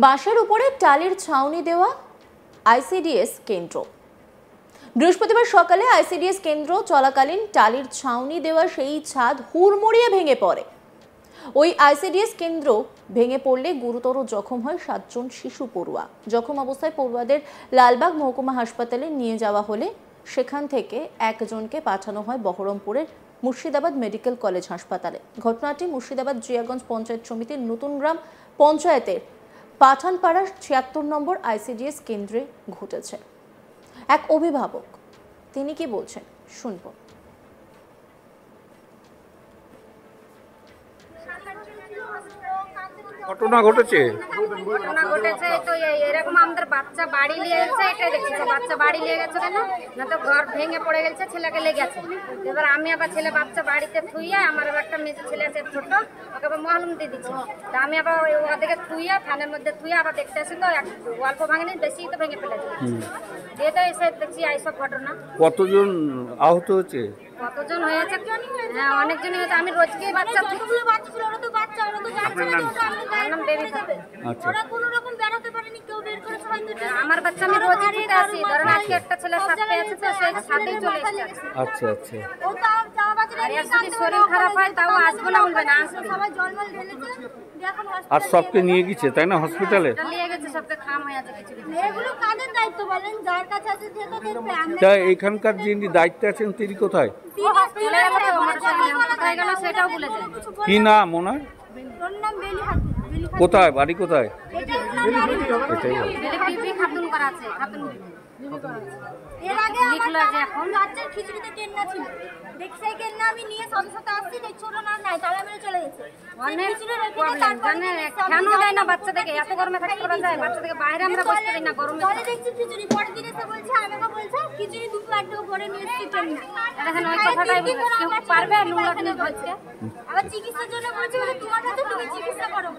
বাঁশের উপরে টালির ছাউনি দেওয়া আইসিডিএস কেন্দ্র। বৃহস্পতিবার সকালে আইসিডিএস কেন্দ্র চলাকালীন টালির ছাউনি দেওয়া সেই ছাদ হুড়মুড়িয়ে ভেঙে পড়ে। ওই আইসিডিএস কেন্দ্র ভেঙে পড়লে গুরুতর জখম হয় 7 জন শিশু পড়ুয়া। জখম অবস্থায় পড়ুয়াদের লালবাগ মহকুমা হাসপাতালে নিয়ে যাওয়া হলে সেখান থেকে একজনকে পাঠানো হয় বহরমপুরের মুর্শিদাবাদ মেডিকেল কলেজ হাসপাতালে। ঘটনাটি মুর্শিদাবাদ জিয়াগঞ্জ পঞ্চায়েত সমিতির নতুন গ্রাম পঞ্চায়েতের পাঠানপাড়ার 76 নম্বর আইসিডিএস কেন্দ্রে ঘটেছে। এক অভিভাবক তিনি কি বলছেন শুনবো। ঘটনা ঘটেছে তো এরকম আমাদের বাচ্চা বাড়ি নিয়ে গেছে, এটাই দেখছি বাচ্চা বাড়ি নিয়ে গেছে কেন না, তো ঘর ভেঙে পড়ে গেছে, ছেলেকে লেগেছে। এবার আমি আবার ছেলে বাচ্চা বাড়িতে থুইয়া, আমার আবার একটা মেয়ে ছেলে আছে ছোট, ওকে আবার মহলম দিয়ে দিচ্ছি। তা আমি আবার ওদিকে থুইয়া ফ্যানের মধ্যে থুইয়া আবার দেখতে আসি, তো অল্প ভাঙেনি, বেশি তো ভেঙে ফেলেছে। এটা এসে দেখছি এইসব ঘটনা। কতজন আহত হয়েছে? কতজন হয়েছে? হ্যাঁ, অনেকজনই হয়েছে। আমি রোজকেই বাচ্চা আমার বাচ্চা আমি রোজই দিতে আসি। ধরেন আজকে একটা ছেলে সাথে আছে, তো সেই সাথেই চলে এসেছে। আচ্ছা আচ্ছা। আর যদি শরীর খারাপ হয় তাও আসবো না, বলবে না আসবে। আর সবকে নিয়ে গেছে তাই না হসপিটালে? নিয়ে গেছে, সবকে খাম হয়ে আছে। কিছু এগুলো কাদের দায়িত্ব বলেন? যার কাছে আছে সে তো দেখবে। তা এখানকার যিনি দায়িত্বে আছেন তিনি কোথায়? সেটাও বলে যায়। কি নাম ওনার? কোথায় বাড়ি? কোথায়? খাতুন করা আছে, খাতুন এর আগে লিখলো যে এখন বাচ্চার খিচুড়িতে কেন্না ছিল, দেখি সেই কেন্না আমি নিয়ে সাথে সাথে আসছি, দেখছি ওটা না নাই, তাহলে আমি চলে গেছি। অনেক জানে কেন দেয় না বাচ্চাদেরকে, এত গরমে থাকতে করা যায়? বাচ্চাদেরকে বাইরে আমরা বসতে দিই না গরমে। তাহলে দেখছি খিচুড়ি পরের দিন এসে বলছে, আমাকে বলছে খিচুড়ি দুটো আটটা করে নিয়ে এসেছি কেন্না। দেখেন ওই কথাটাই কেউ পারবে নোংরা কিনে বলছে। আবার চিকিৎসার জন্য বলছে বলে তোমার কাছে তুমি চিকিৎসা করো।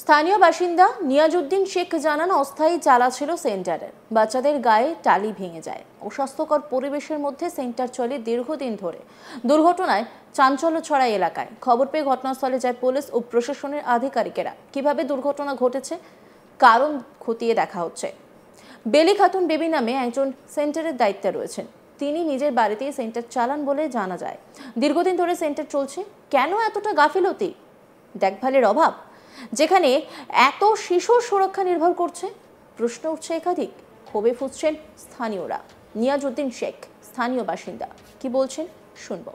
স্থানীয় বাসিন্দা নিয়াজউদ্দিন শেখ জানান, অস্থায়ী চালা ছিল সেন্টারের। বাচ্চাদের গায়ে টালি ভেঙে যায়। অস্বাস্থ্যকর পরিবেশের মধ্যে সেন্টার চলে দীর্ঘদিন ধরে। দুর্ঘটনায় চাঞ্চল্য ছড়ায় এলাকায়। খবর পেয়ে ঘটনাস্থলে যায় পুলিশ ও প্রশাসনের আধিকারিকেরা। কিভাবে দুর্ঘটনা ঘটেছে কারণ খতিয়ে দেখা হচ্ছে। বেলি খাতুন বেবি নামে একজন সেন্টারের দায়িত্বে রয়েছেন। তিনি নিজের বাড়িতেই সেন্টার চালান বলে জানা যায়। দীর্ঘদিন ধরে সেন্টার চলছে, কেন এতটা গাফিলতি? দেখভালের অভাব, যেখানে এত শিশুর সুরক্ষা নির্ভর করছে? প্রশ্ন উঠছে একাধিক। ক্ষোভে ফুঁসছেন স্থানীয়রা। নিয়াজউদ্দিন শেখ স্থানীয় বাসিন্দা কি বলছেন শুনবো।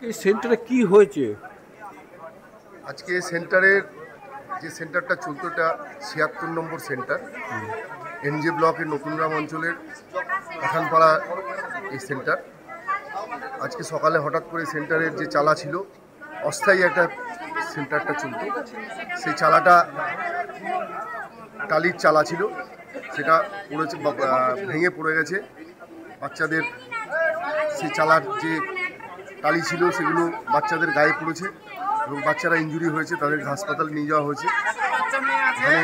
এই সেন্টারে কি হয়েছে? আজকে সেন্টারের যে সেন্টারটা চলতো, এটা 76 নম্বর সেন্টার, এনজে ব্লকের নতুন গ্রাম অঞ্চলের পাঠানপাড়া এই সেন্টার। আজকে সকালে হঠাৎ করে সেন্টারের যে চালা ছিল, অস্থায়ী একটা সেন্টারটা চলতো, সেই চালাটা টালির চালা ছিল, সেটা পড়েছে, ভেঙে পড়ে গেছে। বাচ্চাদের সেই চালার যে টালি ছিল সেগুলো বাচ্চাদের গায়ে পড়েছে এবং বাচ্চারা ইনজুরি হয়েছে, তাদেরকে হাসপাতালে নিয়ে যাওয়া হয়েছে। মানে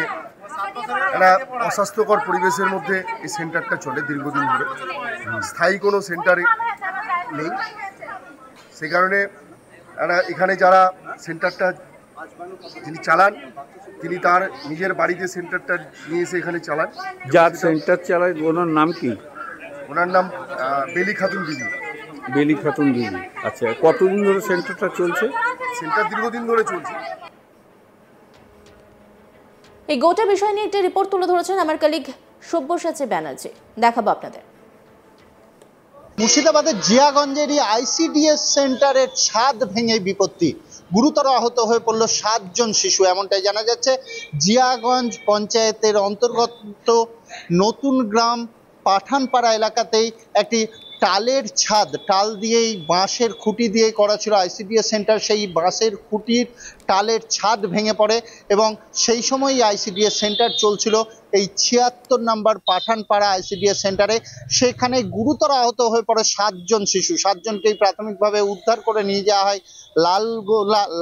একটা অস্বাস্থ্যকর পরিবেশের মধ্যে এই সেন্টারটা চলে দীর্ঘদিন ধরে। স্থায়ী কোনো সেন্টার নেই, সে কারণে এখানে যারা সেন্টারটা যিনি চালান, তিনি তার নিজের বাড়িতে সেন্টারটা নিয়ে এসে এখানে চালান। যার সেন্টার চালায় ওনার নাম কি? ওনার নাম বেলি খাতুন দিদি। বেলি খাতুন দিদি। আচ্ছা, কতদিন ধরে সেন্টারটা চলছে? সেন্টার দীর্ঘদিন ধরে চলছে। এই গোটা বিষয় নিয়ে একটি রিপোর্ট তুলে ধরেছেন আমার কলিগ সব্যসাচী ব্যানার্জি, দেখাবো আপনাদের। মুর্শিদাবাদের জিয়াগঞ্জেরই আইসিডিএস সেন্টারের ছাদ ভেঙে বিপত্তি। গুরুতর আহত হয়ে পড়ল 7 জন শিশু, এমনটাই জানা যাচ্ছে। জিয়াগঞ্জ পঞ্চায়েতের অন্তর্গত নতুন গ্রাম পাঠানপাড়া এলাকাতেই একটি টালের ছাদ, টাল দিয়েই বাঁশের খুঁটি দিয়ে করা ছিল আইসিডিএস সেন্টার। সেই বাঁশের খুঁটির টালের ছাদ ভেঙে পড়ে এবং সেই সময়ই আইসিডিএস সেন্টার চলছিল এই 76 নম্বর পাঠানপাড়া আইসিডিএস সেন্টারে। সেখানে গুরুতর আহত হয়ে পড়ে 7 জন শিশু। 7 জনকেই প্রাথমিকভাবে উদ্ধার করে নিয়ে যাওয়া হয়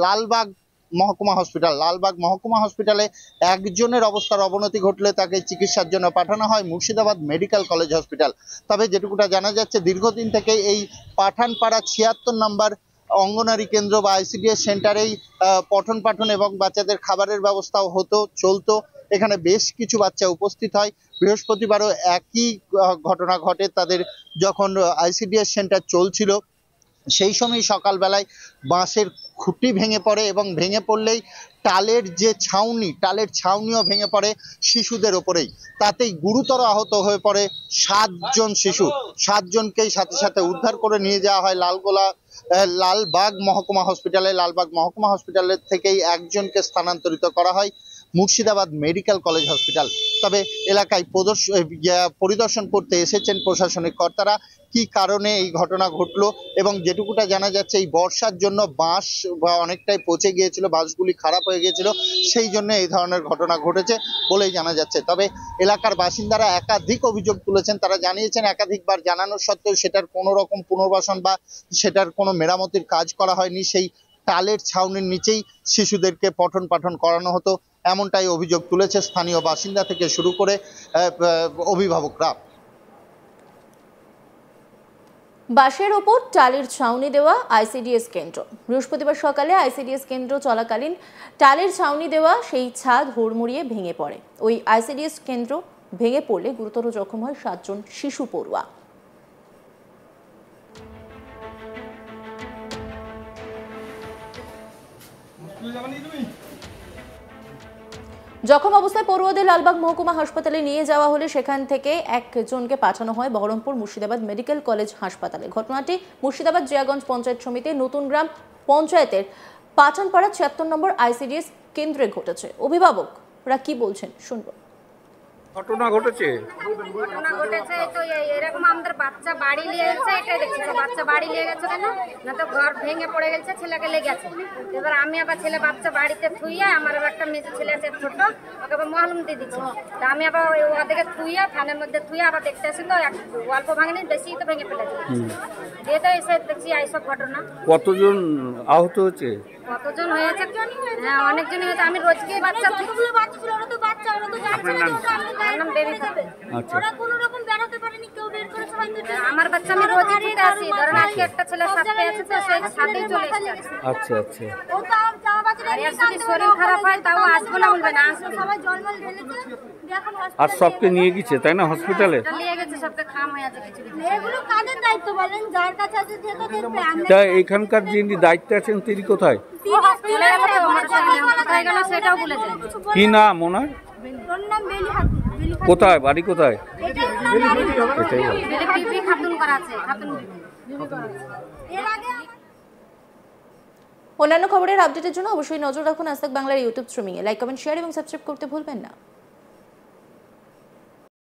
লালবাগ মহকুমা হসপিটাল। লালবাগ মহকুমা হসপিটালে একজনের অবস্থার অবনতি ঘটলে তাকে চিকিৎসার জন্য পাঠানো হয় মুর্শিদাবাদ মেডিকেল কলেজ হসপিটাল। তবে যেটুকুটা জানা যাচ্ছে, দীর্ঘদিন থেকে এই পাঠানপাড়া 76 নম্বর অঙ্গনারী কেন্দ্র বা আইসিডিএস সেন্টারেই পঠন পাঠন এবং বাচ্চাদের খাবারের ব্যবস্থাও চলতো। এখানে বেশ কিছু বাচ্চা উপস্থিত হয়। বৃহস্পতিবারও একই ঘটনা ঘটে। তাদের যখন আইসিডিএস সেন্টার চলছিল সেই সময় সকালবেলায় বাঁশের খুঁটি ভেঙে পড়ে এবং ভেঙে পড়লেই টালের ছাউনিও ভেঙে পড়ে শিশুদের ওপরেই। তাতেই গুরুতর আহত হয়ে পড়ে 7 শিশু। 7 জনকেই সাথে সাথে উদ্ধার করে নিয়ে যাওয়া হয় লালবাগ মহকুমা হসপিটালে। লালবাগ মহকুমা হসপিটালের থেকেই একজনকে স্থানান্তরিত করা হয় মুর্শিদাবাদ মেডিকেল কলেজ হসপিটাল। তবে এলাকায় পরিদর্শন করতে এসেছেন প্রশাসনিক কর্তারা। কি কারণে এই ঘটনা ঘটলো এবং যেটুকুটা জানা যাচ্ছে এই বর্ষার জন্য বাঁশ অনেকটাই পচে গিয়েছিল, বাঁশগুলি খারাপ হয়ে গিয়েছিল, সেই জন্য এই ধরনের ঘটনা ঘটেছে বলেই জানা যাচ্ছে। তবে এলাকার বাসিন্দারা একাধিক অভিযোগ তুলেছেন। তারা জানিয়েছেন একাধিকবার জানানোর সত্ত্বেও সেটার কোনো রকম পুনর্বাসন বা সেটার কোনো মেরামতির কাজ করা হয়নি। সেই টালের ছাউনির নিচেই শিশুদেরকে পঠন পাঠন করানো হতো, এমনটাই অভিযোগ তুলেছে স্থানীয় বাসিন্দা থেকে শুরু করে অভিভাবকরা। বাঁশের ওপর টালির ছাউনি দেওয়া আইসিডিএস কেন্দ্র। বৃহস্পতিবার সকালে আইসিডিএস কেন্দ্র চলাকালীন টালির ছাউনি দেওয়া সেই ছাদ হুড়মুড়িয়ে ভেঙে পড়ে। ওই আইসিডিএস কেন্দ্র ভেঙে পড়লে গুরুতর জখম হয় 7 জন শিশু পড়ুয়া। জখম অবস্থায় পড়ুয়াদের লালবাগ মহকুমা হাসপাতালে নিয়ে যাওয়া হলে সেখান থেকে একজনকে পাঠানো হয় বহরমপুর মুর্শিদাবাদ মেডিকেল কলেজ হাসপাতালে। ঘটনাটি মুর্শিদাবাদ জিয়াগঞ্জ পঞ্চায়েত সমিতির নতুন গ্রাম পঞ্চায়েতের পাঠানপাড়া 76 নম্বর আইসিডিএস কেন্দ্রে ঘটেছে। অভিভাবকরা কি বলছেন শুনবো। ঘটনা ঘটেছে তো এরকম আমাদের বাচ্চা বাড়ি নিয়ে গেছে, এটাই দেখছি বাচ্চা বাড়ি নিয়ে গেছে কেন না, তো ঘর ভেঙে পড়ে গেছে, ছেলেকে লেগেছে। এবার আমি আবার ছেলে বাচ্চা বাড়িতে থুইয়া, আমার একটা মেয়ে ছেলে আছে ছোট, ওকে আবার মহলম দিয়ে দিচ্ছি। তা আমি আবার ওদেরকে থুইয়া ফ্যানের মধ্যে থুইয়া আবার দেখতে আসি, তো অল্প ভাঙেনি, বেশি তো ভেঙে ফেলেছে। দিয়ে তো এসে দেখছি এইসব ঘটনা। কতজন আহত হয়েছে? কতজন হয়েছে? হ্যাঁ, অনেকজন হয়েছে। আমি রোজকে বাচ্চা আমার বাচ্চা আমি রোজ দিতে আসি। ধরেন আজকে একটা ছেলে সাথে আছে, তো সেই সাথেই চলে এসেছে। আচ্ছা আচ্ছা। আর যদি শরীর খারাপ হয় তাও আসবো না, বলবে না আসবে। সবাই জলমল ঢেলেছে, আর সবকে নিয়ে গেছে তাই না হসপিটালে? নিয়ে গেছে, সবকে খাম হয়ে আছে কিছু। এগুলো কাদের দায়িত্ব বলেন? যার কাছে আছে সে তো দেখবে। তা এখানকার যিনি দায়িত্বে আছেন তিনি কোথায়? কোথায় গেল সেটাও বলে যায়। কি নাম ওনার? কোথায় বাড়ি কোথায়? অন্যান্য খবরের আপডেটের জন্য অবশ্যই নজর রাখুন আজ তাক বাংলার ইউটিউব স্ট্রিমিংয়ে। লাইক, কমেন্ট, শেয়ার এবং সাবস্ক্রাইব করতে ভুলবেন না।